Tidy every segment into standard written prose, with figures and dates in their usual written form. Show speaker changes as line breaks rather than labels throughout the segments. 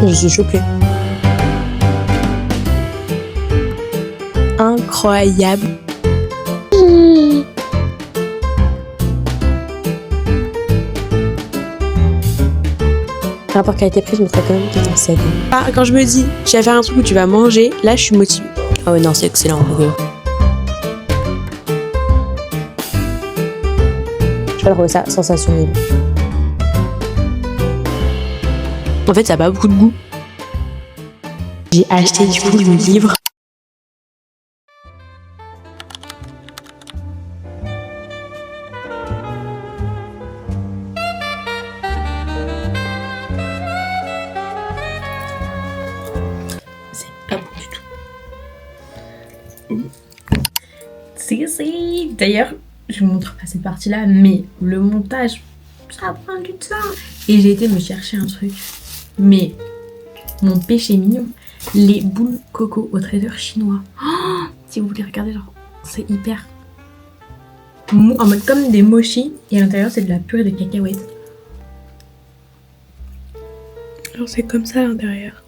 Je suis choquée. Incroyable. Rapport qualité-prix, je mettrais quand même 47. Ah, quand je me dis, je vais faire un truc où tu vas manger, là je suis motivée. Ah ouais, non, c'est excellent. Je vais trouver ça sensationnel. En fait, ça n'a pas beaucoup de goût. J'ai acheté du coup le livre. C'est pas bon du tout. Si. D'ailleurs, je vous montre pas cette partie-là, mais le montage, ça prend du temps. Et j'ai été me chercher un truc. Mais mon péché mignon, les boules coco au trader chinois. Oh, si vous voulez regarder, genre, c'est hyper mou, en mode comme des mochis. Et à l'intérieur, c'est de la purée de cacahuètes. Alors c'est comme ça à l'intérieur.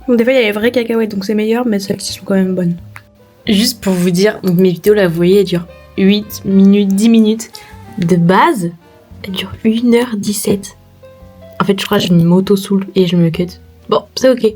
Bon, des fois, il y a les vraies cacahuètes, donc c'est meilleur, mais celles-ci sont quand même bonnes. Juste pour vous dire, mes vidéos là, vous voyez, elles durent 8 minutes, 10 minutes. De base, elles durent 1h17. En fait, je crois que je m'auto-soule et je me cut. Bon, c'est ok.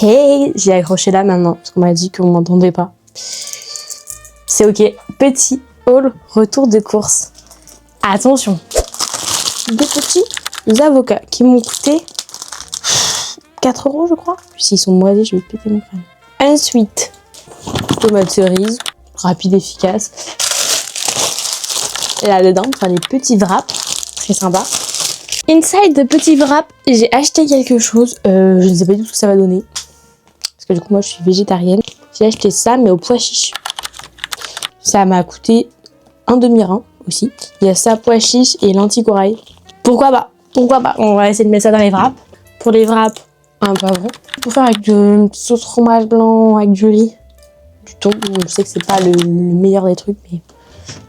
Hey, j'ai accroché là maintenant, parce qu'on m'a dit qu'on m'entendait pas. C'est ok. Petit haul retour de course. Attention. 2 petits avocats qui m'ont coûté 4 € je crois. S'ils sont moisis, je vais péter mon crâne. Ensuite, tomates cerises, rapide, efficace. Et là-dedans, enfin les petits wraps, très sympa. Inside de petits wraps, j'ai acheté quelque chose. Je ne sais pas du tout ce que ça va donner. Parce que du coup, moi, je suis végétarienne. J'ai acheté ça, mais au pois chiche. Ça m'a coûté un demi-rein aussi. Il y a ça, pois chiche et lentilles corail. Pourquoi pas? On va essayer de mettre ça dans les wraps. Pour les wraps, un poivron. Pour faire avec une petite sauce fromage blanc, avec du riz, du thon. Je sais que c'est pas le meilleur des trucs, mais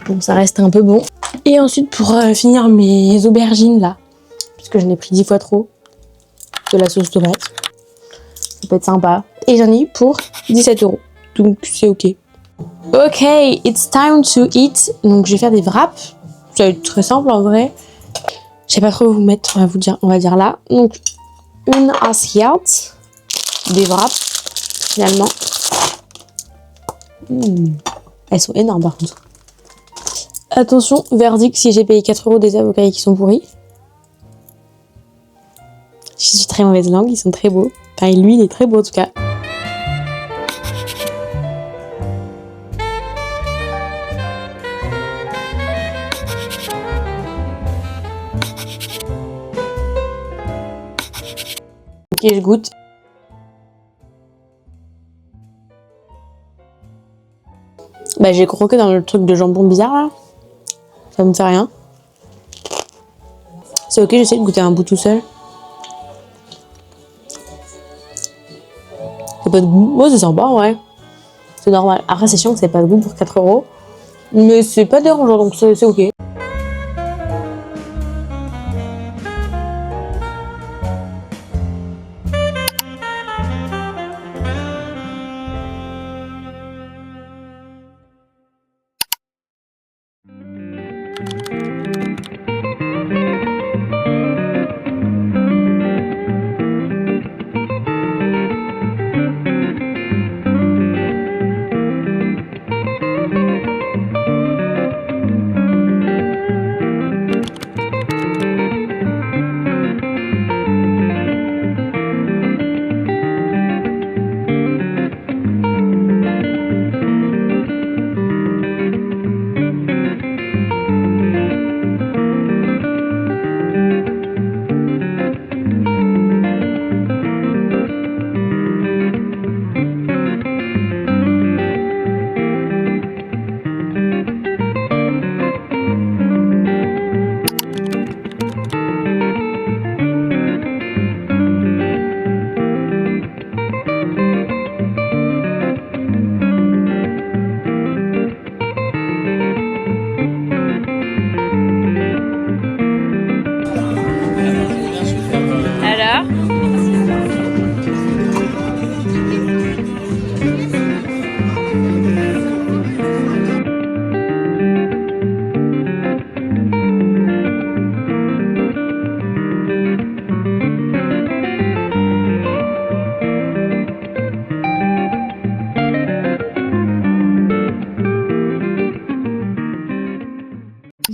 bon, ça reste un peu bon. Et ensuite, pour finir mes aubergines là, puisque j'en ai pris 10 fois trop, de la sauce tomate. Ça peut être sympa. Et j'en ai eu pour 17 €. Donc c'est ok. Ok, it's time to eat. Donc je vais faire des wraps. Ça va être très simple en vrai. Je sais pas trop où vous mettre, on va dire là. Donc une assiette, des wraps finalement. Elles sont énormes par contre. Attention, verdict, si j'ai payé 4 € des avocats qui sont pourris. Je suis très mauvaise langue, ils sont très beaux. Enfin, lui, il est très beau en tout cas. Ok, je goûte. Bah, j'ai croqué dans le truc de jambon bizarre là. Ça me fait rien. C'est ok, j'essaie de goûter un bout tout seul. C'est pas de goût. Ouais, c'est sympa, ouais. C'est normal. Après, c'est chiant que c'est pas de goût pour 4 €. Mais c'est pas dérangeant, donc c'est ok.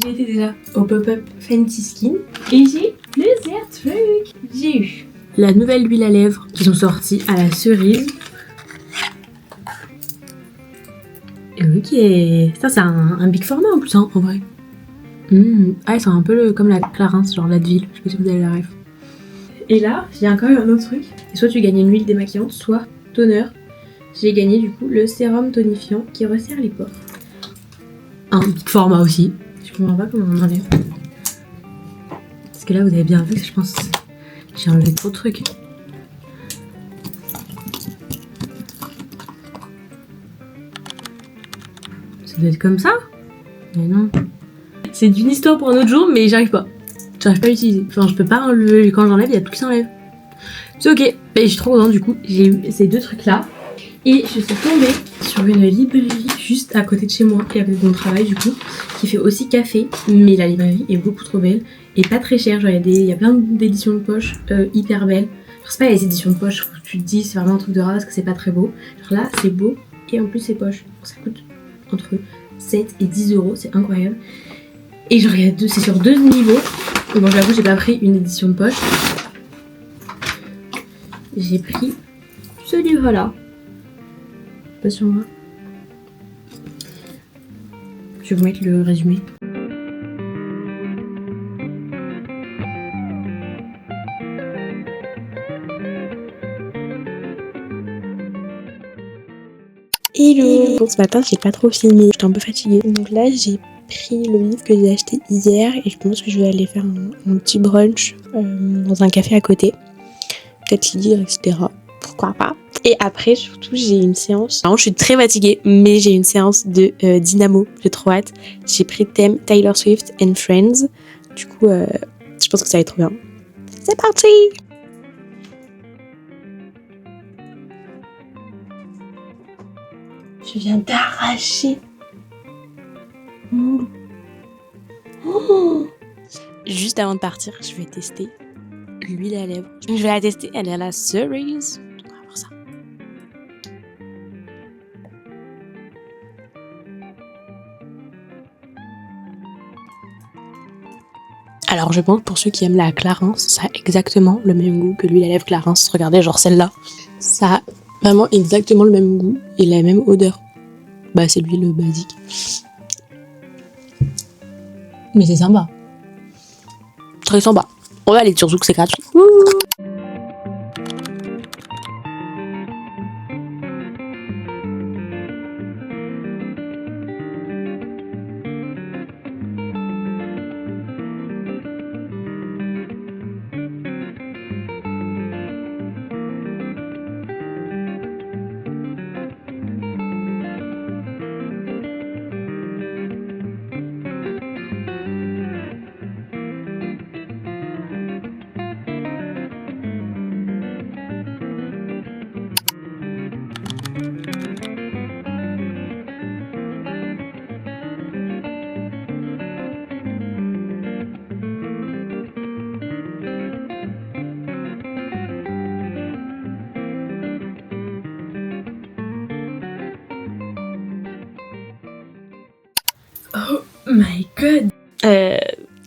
J'étais déjà au pop-up Fenty Skin et j'ai plusieurs trucs. J'ai eu la nouvelle huile à lèvres qui sont sorties à la cerise. Ok, ça c'est un big format en plus, hein, en vrai. Ah, ils sont un peu comme la Clarins, genre l'Advil. Je sais pas si vous avez la ref. Et là, il y a encore un autre truc. Et soit tu gagnes une huile démaquillante, soit toner. J'ai gagné du coup le sérum tonifiant qui resserre les pores. Un big format aussi. Je comprends pas comment on enlève. Parce que là, vous avez bien vu que je pense que j'ai enlevé trop de trucs. Ça doit être comme ça? Mais non. C'est d'une histoire pour un autre jour, mais j'arrive pas. J'arrive pas à l'utiliser. Enfin, je peux pas enlever. Quand j'enlève, il y a tout qui s'enlève. C'est ok. Mais je suis trop contente du coup. J'ai eu ces deux trucs là. Et je suis tombée sur une librairie juste à côté de chez moi et à côté de mon travail du coup, qui fait aussi café. Mais la librairie est beaucoup trop belle et pas très chère. Genre il y a plein d'éditions de poche hyper belles. Genre c'est pas les éditions de poche où tu te dis c'est vraiment un truc de rat parce que c'est pas très beau. Genre là c'est beau et en plus c'est poche. Donc ça coûte entre 7 et 10 euros, c'est incroyable. Et je regarde, c'est sur 2 niveaux. Et bon j'avoue j'ai pas pris une édition de poche. J'ai pris ce livre là. Pas sur moi. Je vais vous mettre le résumé. Hello. Bon, ce matin j'ai pas trop filmé, j'étais un peu fatiguée. Donc là j'ai pris le livre que j'ai acheté hier et je pense que je vais aller faire un petit brunch dans un café à côté. Peut-être lire, etc. Pourquoi pas. Et après, surtout, j'ai une séance. Alors, je suis très fatiguée, mais j'ai une séance de Dynamo. J'ai trop hâte. J'ai pris le thème Taylor Swift and Friends. Du coup, je pense que ça va être trop bien. C'est parti! Je viens d'arracher. Juste avant de partir, je vais tester l'huile à lèvres. Je vais la tester. Elle est à la cerise. On va voir ça. Alors je pense pour ceux qui aiment la Clarins, ça a exactement le même goût que l'huile à lèvres Clarins. Regardez, genre celle-là, ça a vraiment exactement le même goût et la même odeur. Bah c'est l'huile basique. Mais c'est sympa. Très sympa. On va aller sur Zouk, c'est gratuit. Wouh. Oh my god.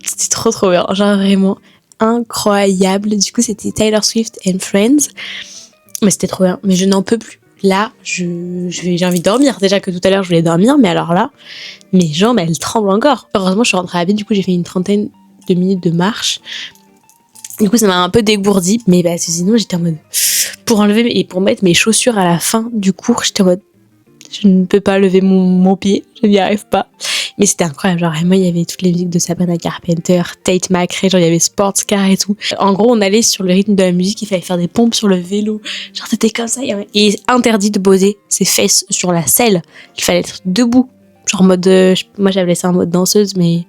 C'était trop bien, genre vraiment incroyable. Du coup c'était Taylor Swift and Friends. Mais c'était trop bien, mais je n'en peux plus. Là, j'ai envie de dormir. Déjà que tout à l'heure je voulais dormir, mais alors là, mes jambes elles tremblent encore. Heureusement je suis rentrée à pied, du coup j'ai fait une 30aine de minutes de marche. Du coup ça m'a un peu dégourdi, mais bah, sinon j'étais en mode... Pour enlever et pour mettre mes chaussures à la fin du cours, j'étais en mode... Je ne peux pas lever mon pied, je n'y arrive pas. Mais c'était incroyable, genre vraiment il y avait toutes les musiques de Sabrina Carpenter, Tate McRae, genre il y avait Sportscar et tout. En gros on allait sur le rythme de la musique, il fallait faire des pompes sur le vélo, genre c'était comme ça. Et interdit de poser ses fesses sur la selle, il fallait être debout, genre en mode, moi j'avais ça en mode danseuse mais...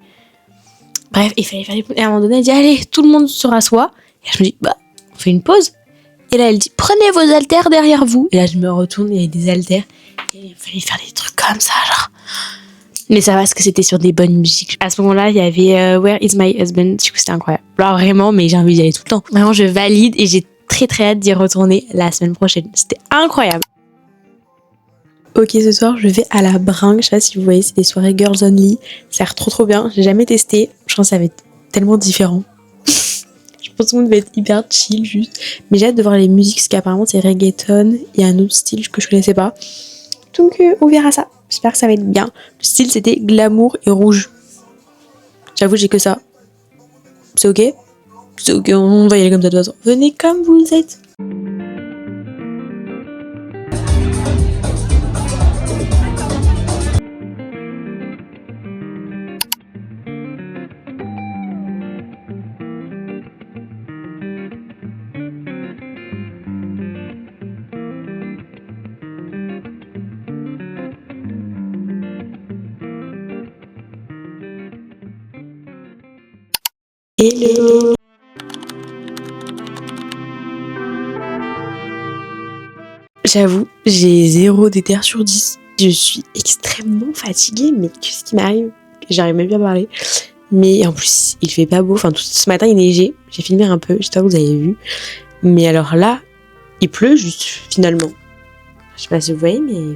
Bref, il fallait faire des pompes. Et à un moment donné elle dit allez tout le monde se rassoit, et là, je me dis bah on fait une pause. Et là elle dit prenez vos haltères derrière vous, et là je me retourne, il y avait des haltères. Et il fallait faire des trucs comme ça, genre. Mais ça va parce que c'était sur des bonnes musiques. À ce moment-là, il y avait Where is my husband? Du coup, c'était incroyable. Alors vraiment, mais j'ai envie d'y aller tout le temps. Vraiment, je valide et j'ai très hâte d'y retourner la semaine prochaine. C'était incroyable. Ok, ce soir je vais à la Bringue, je sais pas si vous voyez, c'est des soirées girls only, ça a l'air trop bien, j'ai jamais testé, je pense que ça va être tellement différent. Je pense que tout le monde va être hyper chill juste, mais j'ai hâte de voir les musiques parce qu'apparemment c'est reggaeton, il y a un autre style que je connaissais pas, donc on verra ça, j'espère que ça va être bien. Le style c'était glamour et rouge, j'avoue j'ai que ça, c'est ok? C'est ok, on va y aller comme ça de toute façon, venez comme vous êtes. Hello. J'avoue, j'ai 0 déter sur 10. Je suis extrêmement fatiguée, mais qu'est-ce qui m'arrive? J'arrive même plus à parler. Mais en plus, il fait pas beau. Enfin, tout ce matin, il neigeait. J'ai filmé un peu, j'espère que vous avez vu. Mais alors là, il pleut juste, finalement. Je sais pas si vous voyez, mais...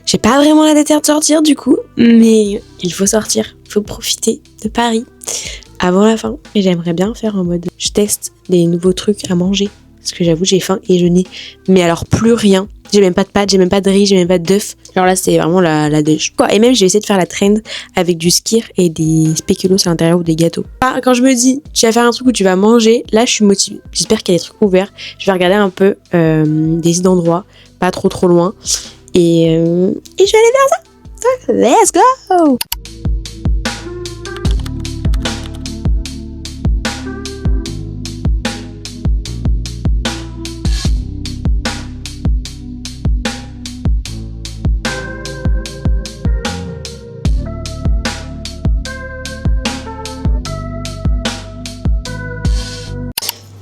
J'ai pas vraiment la déter de sortir, du coup. Mais il faut sortir. Il faut profiter de Paris avant la fin. Et j'aimerais bien faire en mode... Je teste des nouveaux trucs à manger. Parce que j'avoue, j'ai faim et je n'ai... Mais alors, plus rien. J'ai même pas de pâtes, j'ai même pas de riz, j'ai même pas d'œufs. Alors là, c'est vraiment la déche. Quoi. Et même, j'ai essayé de faire la trend avec du skyr et des spéculoos à l'intérieur ou des gâteaux. Quand je me dis, tu vas faire un truc où tu vas manger, là, je suis motivée. J'espère qu'il y a des trucs ouverts. Je vais regarder un peu des idées d'endroits, pas trop loin. Et je vais aller faire ça. Let's go!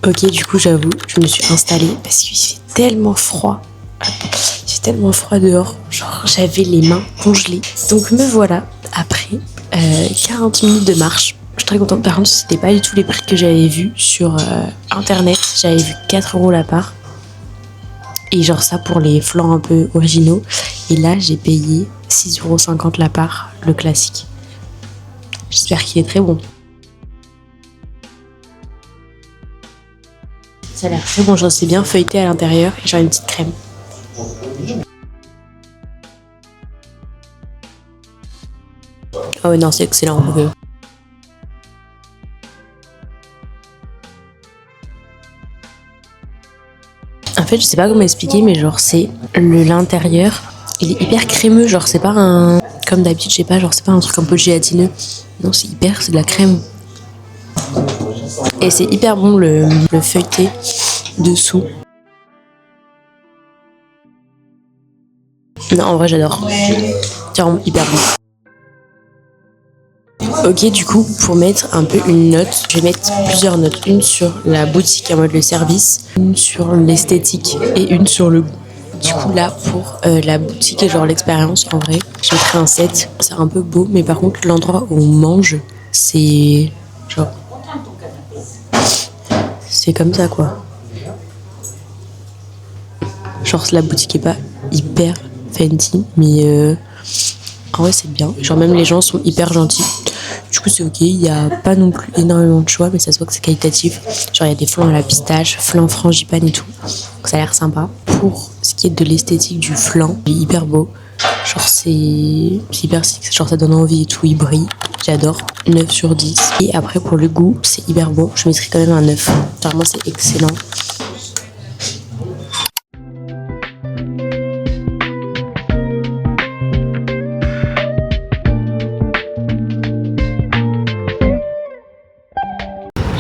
Ok, du coup, j'avoue, je me suis installée parce qu'il fait tellement froid. Il fait tellement froid dehors. Genre, j'avais les mains congelées. Donc, me voilà après 40 minutes de marche. Je suis très contente. Par contre, c'était pas du tout les prix que j'avais vus sur internet. J'avais vu 4 € la part. Et genre, ça pour les flancs un peu originaux. Et là, j'ai payé 6,50 € la part, le classique. J'espère qu'il est très bon. Ça a l'air très bon, genre c'est bien feuilleté à l'intérieur et genre une petite crème. Ah ouais non c'est excellent. En fait je sais pas comment expliquer mais genre c'est l'intérieur, il est hyper crémeux, genre c'est pas un... Comme d'habitude je sais pas, genre c'est pas un truc un peu gélatineux. Non c'est de la crème. Et c'est hyper bon le feuilleté dessous. Non, en vrai, j'adore. C'est vraiment hyper bon. Ok, du coup, pour mettre un peu une note, je vais mettre plusieurs notes. Une sur la boutique en mode le service, une sur l'esthétique et une sur le goût. Du coup, là, pour la boutique et genre l'expérience, en vrai, je mettrai un 7. C'est un peu beau, mais par contre, l'endroit où on mange, c'est genre... C'est comme ça, quoi. Genre, la boutique est pas hyper fancy, mais en vrai, c'est bien. Genre, même les gens sont hyper gentils. Du coup, c'est ok. Il n'y a pas non plus énormément de choix, mais ça se voit que c'est qualitatif. Genre, il y a des flancs à la pistache, flancs frangipane et tout. Donc, ça a l'air sympa. Pour ce qui est de l'esthétique du flanc, il est hyper beau. Genre, c'est hyper sexy. Genre, ça donne envie et tout. Il brille. J'adore. 9 sur 10. Et après, pour le goût, c'est hyper bon. Je mettrai quand même un 9. Vraiment, c'est excellent.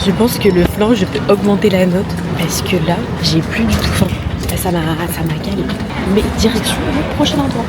Je pense que le flan, je peux augmenter la note parce que là, j'ai plus du tout faim. Ça m'a calé. Mais direction le prochain endroit.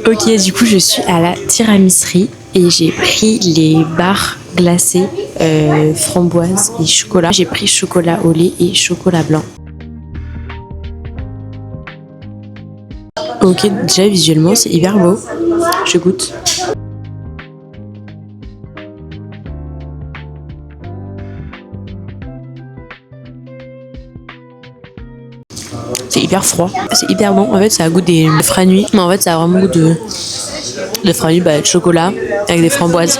Ok, du coup, je suis à la tiramisserie et j'ai pris les barres glacées framboise et chocolat. J'ai pris chocolat au lait et chocolat blanc. Ok, déjà visuellement, c'est hyper beau. Je goûte. C'est hyper froid, c'est hyper bon. En fait, ça a goût des franuis, mais en fait, ça a vraiment goût de franuis, de chocolat avec des framboises.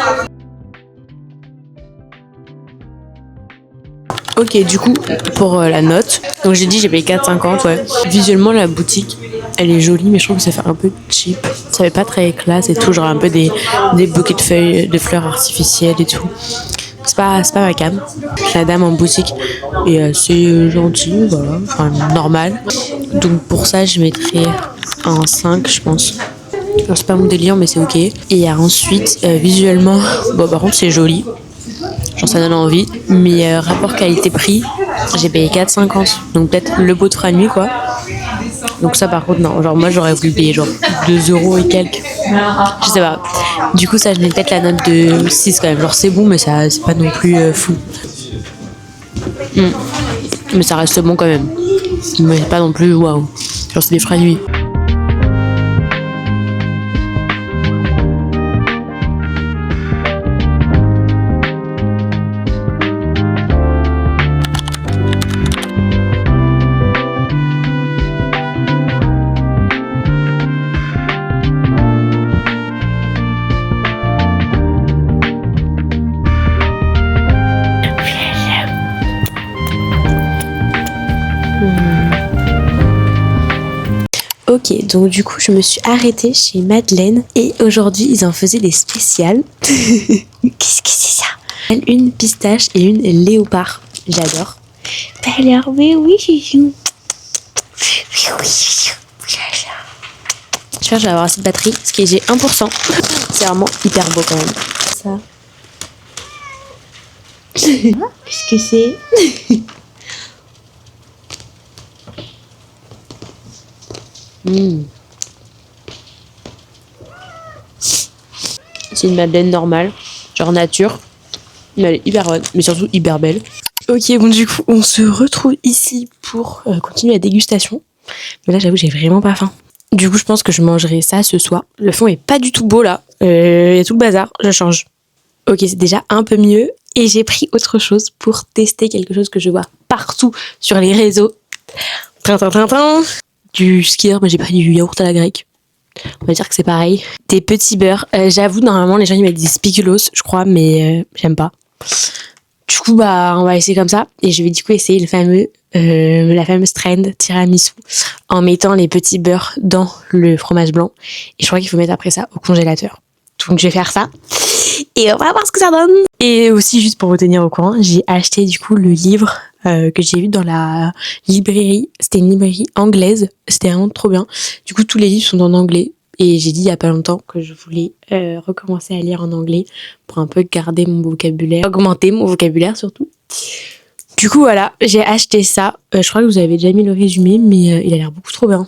Ok, du coup, pour la note, donc j'ai dit j'ai payé 4,50, ouais. Visuellement, la boutique, elle est jolie, mais je trouve que ça fait un peu cheap. Ça fait pas très classe et tout, genre un peu des bouquets de feuilles, de fleurs artificielles et tout. C'est pas ma cam. La dame en boutique est assez gentille, voilà, enfin normal. Donc pour ça, je mettrais un 5, je pense. Alors, c'est pas mon délire, mais c'est ok. Et ensuite, visuellement, bon, par contre, c'est joli. Genre, ça donne envie. Mais rapport qualité-prix, j'ai payé 4,50. Donc peut-être le pot de frais nuit, quoi. Donc ça, par contre, non. Genre, moi, j'aurais voulu payer genre 2 € et quelques. Je sais pas. Du coup, ça, je mets peut-être la note de 6 quand même. Genre, c'est bon, mais ça, c'est pas non plus fou. Mais ça reste bon quand même. Mais pas non plus waouh. Genre, c'est des frais nuit. Ok, donc du coup, je me suis arrêtée chez Madeleine et aujourd'hui, ils en faisaient des spéciales. Qu'est-ce que c'est ça? Une pistache et une léopard. J'adore. Alors, oui, chouchou. Je vais avoir assez de batterie, parce que j'ai 1%. C'est vraiment hyper beau quand même. Ça. Qu'est-ce que c'est? C'est une madeleine normale, genre nature. Mais elle est hyper bonne, mais surtout hyper belle. Ok, bon du coup, on se retrouve ici pour continuer la dégustation. Mais là, j'avoue, j'ai vraiment pas faim. Du coup, je pense que je mangerai ça ce soir. Le fond est pas du tout beau là. Il y a tout le bazar, je change. Ok, c'est déjà un peu mieux. Et j'ai pris autre chose pour tester quelque chose que je vois partout sur les réseaux. Du skier, mais j'ai pris du yaourt à la grecque. On va dire que c'est pareil. Des petits beurres. J'avoue, normalement, les gens ils mettent des spéculoos, je crois, mais j'aime pas. Du coup, on va essayer comme ça. Et je vais du coup essayer la fameuse trend tiramisu en mettant les petits beurres dans le fromage blanc. Et je crois qu'il faut mettre après ça au congélateur. Donc, je vais faire ça. Et on va voir ce que ça donne. Et aussi, juste pour vous tenir au courant, j'ai acheté du coup le livre que j'ai vu dans la librairie. C'était une librairie anglaise. C'était vraiment trop bien. Du coup, tous les livres sont en anglais. Et j'ai dit il y a pas longtemps que je voulais recommencer à lire en anglais pour un peu garder mon vocabulaire, augmenter mon vocabulaire surtout. Du coup, voilà, j'ai acheté ça. Je crois que vous avez déjà mis le résumé, mais il a l'air beaucoup trop bien.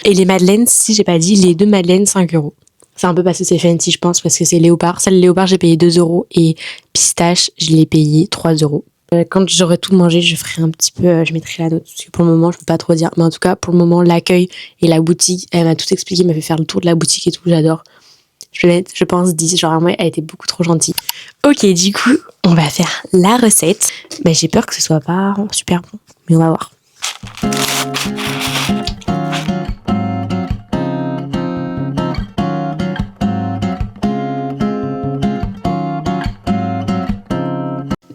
Et les madeleines, si j'ai pas dit, les 2 madeleines, 5 €. C'est un peu parce que c'est fancy, je pense, parce que c'est léopard. Celle léopard, j'ai payé 2 € et pistache, je l'ai payé 3 €. Quand j'aurai tout mangé, je ferai un petit peu, je mettrai la note, parce que pour le moment, je peux pas trop dire. Mais en tout cas, pour le moment, l'accueil et la boutique, elle m'a tout expliqué, elle m'a fait faire le tour de la boutique et tout, j'adore. Je vais mettre, je pense, 10, genre vraiment, elle était beaucoup trop gentille. Ok, du coup, on va faire la recette. J'ai peur que ce soit pas super bon, mais on va voir.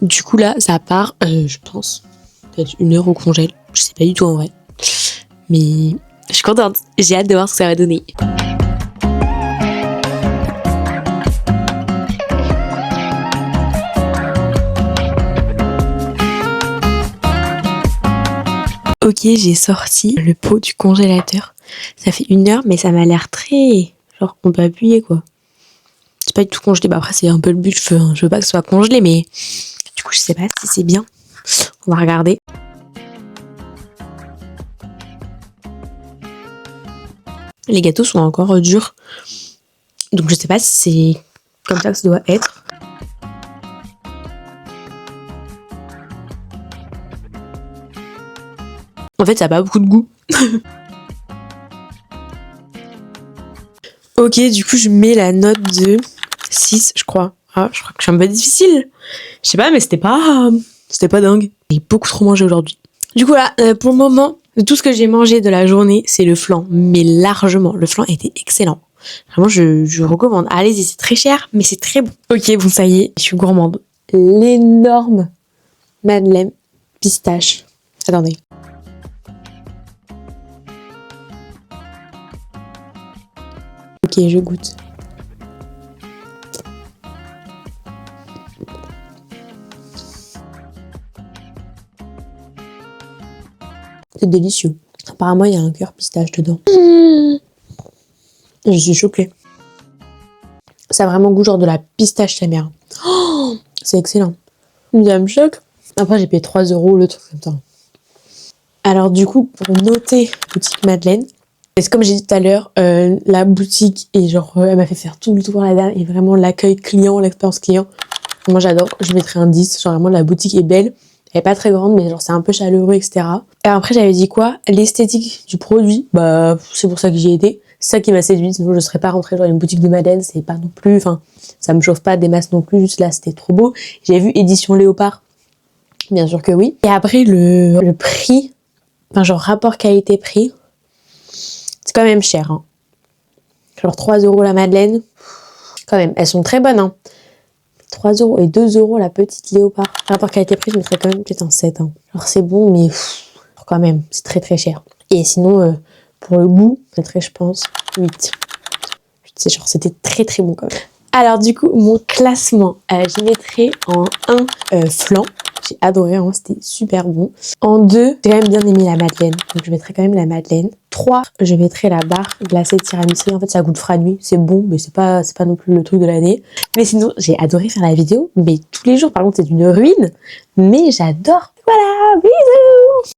Du coup là, ça part, je pense, peut-être 1 heure au congèle. Je sais pas du tout en vrai. Mais je suis contente. J'ai hâte de voir ce que ça va donner. Ok, j'ai sorti le pot du congélateur. Ça fait 1 heure, mais ça m'a l'air très... Genre, on peut appuyer quoi. C'est pas du tout congelé. Après, c'est un peu le but. Je veux pas que ce soit congelé, mais... Du coup, je sais pas si c'est bien. On va regarder. Les gâteaux sont encore durs. Donc je sais pas si c'est comme ça que ça doit être. En fait, ça a pas beaucoup de goût. Ok, du coup, je mets la note de 6, je crois. Ah, je crois que je suis un peu difficile. Je sais pas, mais c'était pas dingue. J'ai beaucoup trop mangé aujourd'hui. Du coup, là, pour le moment, tout ce que j'ai mangé de la journée, c'est le flan. Mais largement, le flan était excellent. Vraiment, je recommande. Allez-y, c'est très cher, mais c'est très bon. Ok, bon, ça y est, je suis gourmande. L'énorme madeleine pistache. Attendez. Ok, je goûte. C'est délicieux. Apparemment, il y a un cœur pistache dedans. Je suis choquée. Ça a vraiment goût genre de la pistache sa mère. Oh, c'est excellent. Ça me choque. Après, j'ai payé 3 € le truc comme ça. Alors du coup, pour noter boutique Madeleine, c'est comme j'ai dit tout à l'heure, la boutique est genre, elle m'a fait faire tout le tour là-dedans et vraiment l'accueil client, l'expérience client, moi j'adore. Je mettrais un 10, genre vraiment la boutique est belle. Elle est pas très grande, mais genre c'est un peu chaleureux, etc. Et après j'avais dit quoi? L'esthétique du produit, bah c'est pour ça que j'y ai été. C'est ça qui m'a séduite, sinon je serais pas rentrée dans une boutique de Madeleine, c'est pas non plus, enfin ça me chauffe pas des masses non plus, juste là c'était trop beau. J'ai vu édition léopard, bien sûr que oui. Et après le prix, enfin genre rapport qualité-prix, c'est quand même cher. Hein. Genre 3 € la Madeleine, quand même, elles sont très bonnes. Hein. 3 € et 2 € la petite léopard. Rapport qualité-prix, je mettrais quand même peut-être un 7. Hein. Alors c'est bon, mais quand même, c'est très très cher. Et sinon, pour le goût, je mettrais, je pense, 8. C'est genre, c'était très très bon quand même. Alors du coup, mon classement, j'y mettrais en 1 flan. J'ai adoré, hein, c'était super bon. En 2, j'ai quand même bien aimé la Madeleine. Donc je mettrais quand même la Madeleine. 3, je mettrais la barre glacée de tiramisu. En fait, ça goûte frais nuit. C'est bon, mais c'est pas non plus le truc de l'année. Mais sinon, j'ai adoré faire la vidéo. Mais tous les jours, par contre, c'est une ruine. Mais j'adore. Voilà, bisous!